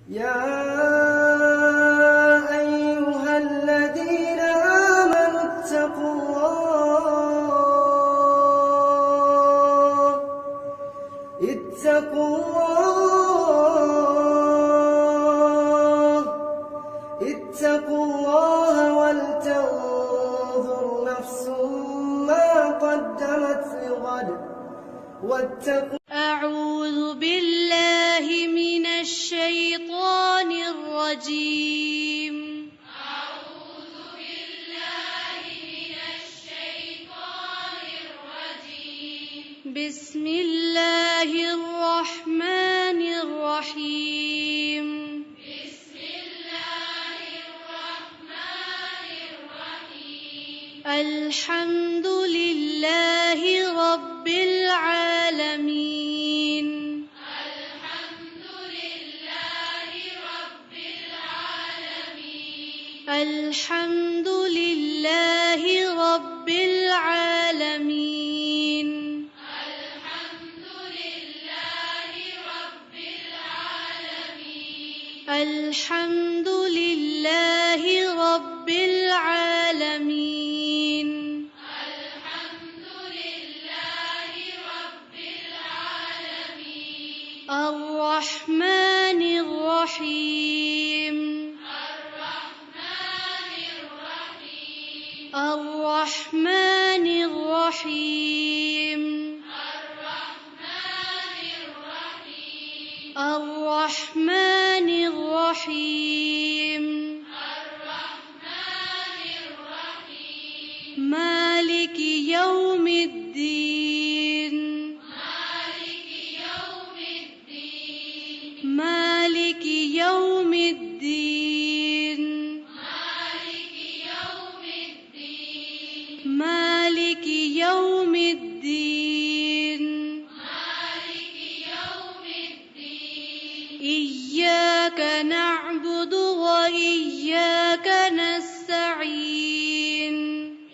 يا أيها الذين آمنوا اتقوا الله ولتنظر نفس ما قدمت لغد واتقوا. أعوذ بالله من الشيطان الرجيم. أعوذ بالله من الشيطان الرجيم. بسم الله الرحمن الرحيم. بسم الله الرحمن الرحيم. الحمد لله رب العالمين. الحمد لله رب العالمين. الحمد لله رب العالمين. الحمد لله رب العالمين. الحمد لله رب العالمين. الحمد لله رب العالمين. الرحمن الرحيم. الرحمن الرحيم. الرحمن الرحيم. الرحمن الرحيم. الرحمن الرحيم. الرحمن الرحيم. مالك يوم الدين. مالك يوم الدين. مالك يوم الدين. مالك يوم الدين. مالك يوم الدين. مالك يوم الدين. إياك نعبد وإياك نستعين.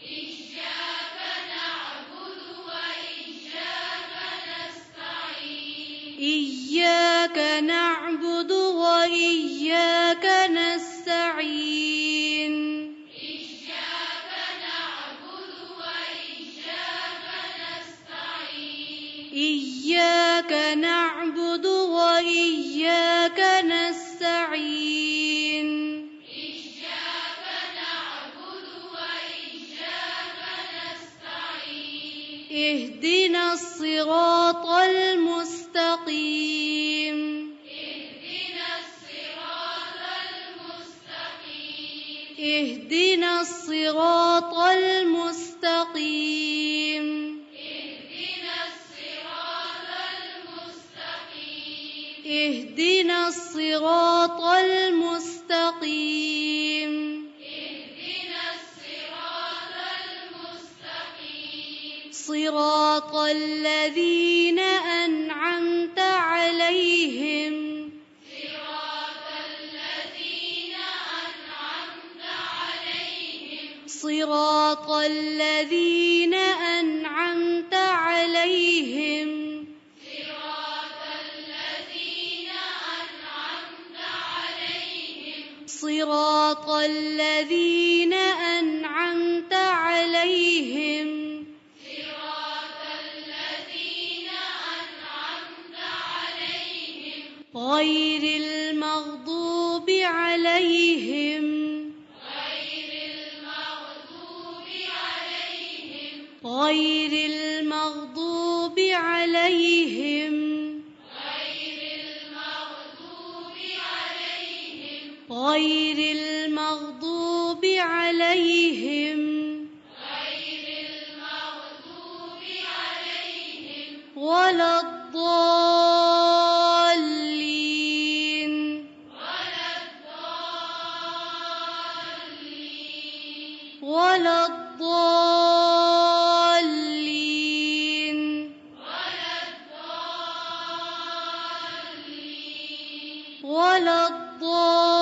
إياك نعبد وإياك نستعين. إياك نعبد وإياك نستعين. إياك نعبد وإياك نستعين. إياك نعبد وإياك نستعين. إياك نعبد وإياك نستعين. اهدنا الصراط المستقيم. اهدنا الصراط المستقيم. اهدنا الصراط المستقيم. اهدنا الصراط المستقيم. اهدنا الصراط المستقيم. اهدنا الصراط المستقيم. صراط الذين أنعمت عليهم. صراط الذين أنعمت عليهم. صراط الذين أنعمت عليهم. صراط الذين أنعمت عليهم. صراط الذين أنعمت عليهم. صراط الذين أنعمت عليهم. غير المغضوب عليهم. غير المغضوب عليهم. غير المغضوب عليهم. غير المغضوب عليهم. غير المغضوب عليهم. غير المغضوب عليهم. ولا الضالين. ولا الضالين. ولا الضالين. ولا الضالين. ولا الضالين.